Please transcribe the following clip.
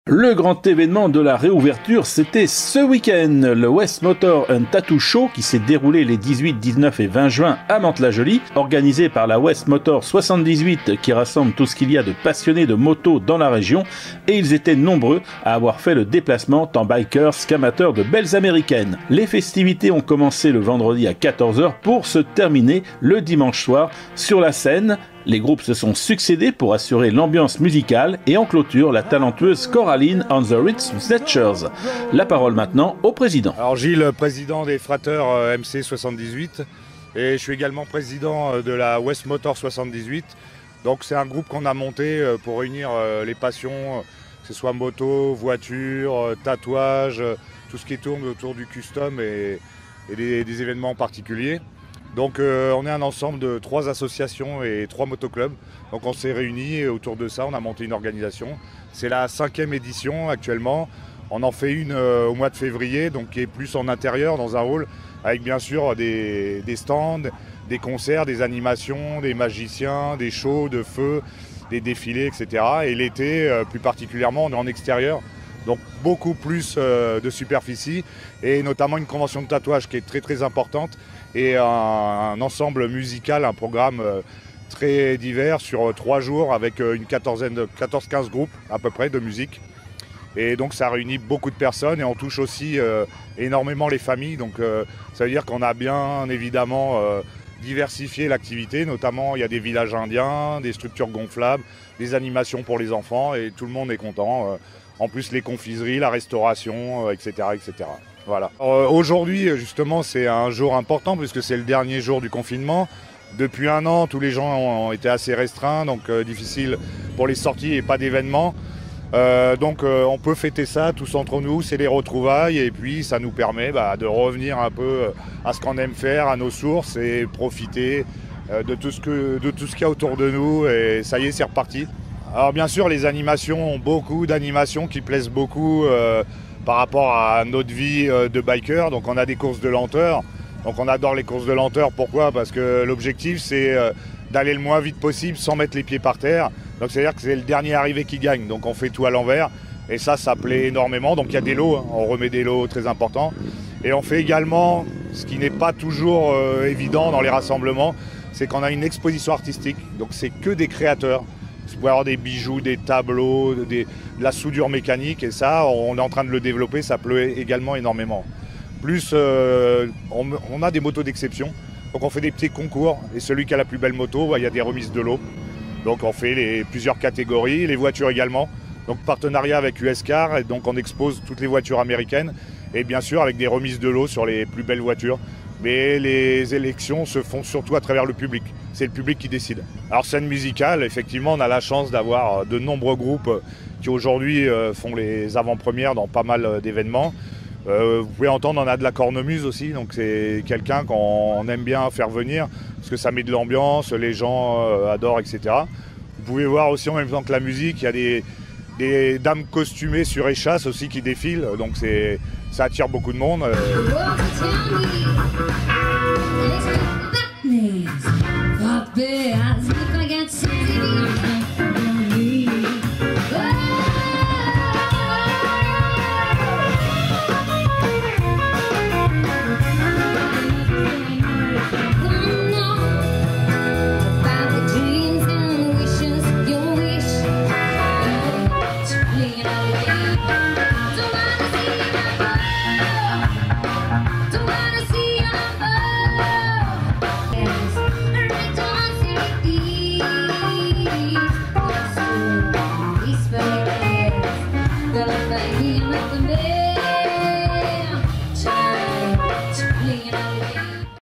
Le grand événement de la réouverture, c'était ce week-end, le West Motor and Tattoo Show qui s'est déroulé les 18, 19 et 20 juin à Mantes-la-Jolie, organisé par la West Motor 78 qui rassemble tout ce qu'il y a de passionnés de moto dans la région, et ils étaient nombreux à avoir fait le déplacement tant bikers qu'amateurs de belles américaines. Les festivités ont commencé le vendredi à 14h pour se terminer le dimanche soir sur la scène. Les groupes se sont succédés pour assurer l'ambiance musicale et en clôture la talentueuse Coraline and the Ritz Snatchers. La parole maintenant au président. Alors Gilles, président des Frateurs MC78 et je suis également président de la West Motor 78. Donc c'est un groupe qu'on a monté pour réunir les passions, que ce soit moto, voiture, tatouage, tout ce qui tourne autour du custom et des événements particuliers. Donc on est un ensemble de 3 associations et 3 motoclubs. Donc on s'est réunis et autour de ça on a monté une organisation. C'est la 5e édition actuellement. On en fait une au mois de février, donc qui est plus en intérieur dans un hall, avec bien sûr des stands, des concerts, des animations, des magiciens, des shows de feu, des défilés, etc. Et l'été, plus particulièrement, on est en extérieur. Donc beaucoup plus de superficie et notamment une convention de tatouage qui est très très importante et un ensemble musical, un programme très divers sur 3 jours avec une 14-15 groupes à peu près de musique. Et donc ça réunit beaucoup de personnes et on touche aussi énormément les familles. Donc ça veut dire qu'on a bien évidemment diversifié l'activité, notamment il y a des villages indiens, des structures gonflables, des animations pour les enfants et tout le monde est content. En plus les confiseries, la restauration, etc. etc. Voilà. Aujourd'hui justement c'est un jour important puisque c'est le dernier jour du confinement. Depuis 1 an tous les gens ont été assez restreints, donc difficile pour les sorties et pas d'événements. Donc on peut fêter ça tous entre nous, c'est les retrouvailles et puis ça nous permet de revenir un peu à ce qu'on aime faire, à nos sources et profiter de tout ce qu'il y a autour de nous et ça y est c'est reparti. Alors bien sûr les animations ont beaucoup d'animations qui plaisent beaucoup par rapport à notre vie de biker, donc on a des courses de lenteur, donc on adore les courses de lenteur, pourquoi? Parce que l'objectif c'est d'aller le moins vite possible sans mettre les pieds par terre, donc c'est à dire que c'est le dernier arrivé qui gagne, donc on fait tout à l'envers et ça plaît énormément, donc il y a des lots, hein. On remet des lots très importants et on fait également, ce qui n'est pas toujours évident dans les rassemblements, c'est qu'on a une exposition artistique, donc c'est que des créateurs. Vous pouvez avoir des bijoux, des tableaux, de la soudure mécanique et ça, on est en train de le développer, ça plaît également énormément. Plus, on a des motos d'exception, donc on fait des petits concours et celui qui a la plus belle moto, il y a des remises de lots. Donc on fait plusieurs catégories, les voitures également. Donc partenariat avec US-Car, et donc on expose toutes les voitures américaines et bien sûr avec des remises de lots sur les plus belles voitures. Mais les élections se font surtout à travers le public. C'est le public qui décide. Alors scène musicale, effectivement, on a la chance d'avoir de nombreux groupes qui aujourd'hui font les avant-premières dans pas mal d'événements. Vous pouvez entendre, on a de la cornemuse aussi, donc c'est quelqu'un qu'on aime bien faire venir parce que ça met de l'ambiance, les gens adorent, etc. Vous pouvez voir aussi en même temps que la musique, il y a des dames costumées sur échasse aussi qui défilent, donc ça attire beaucoup de monde. Gonna find me nothing better.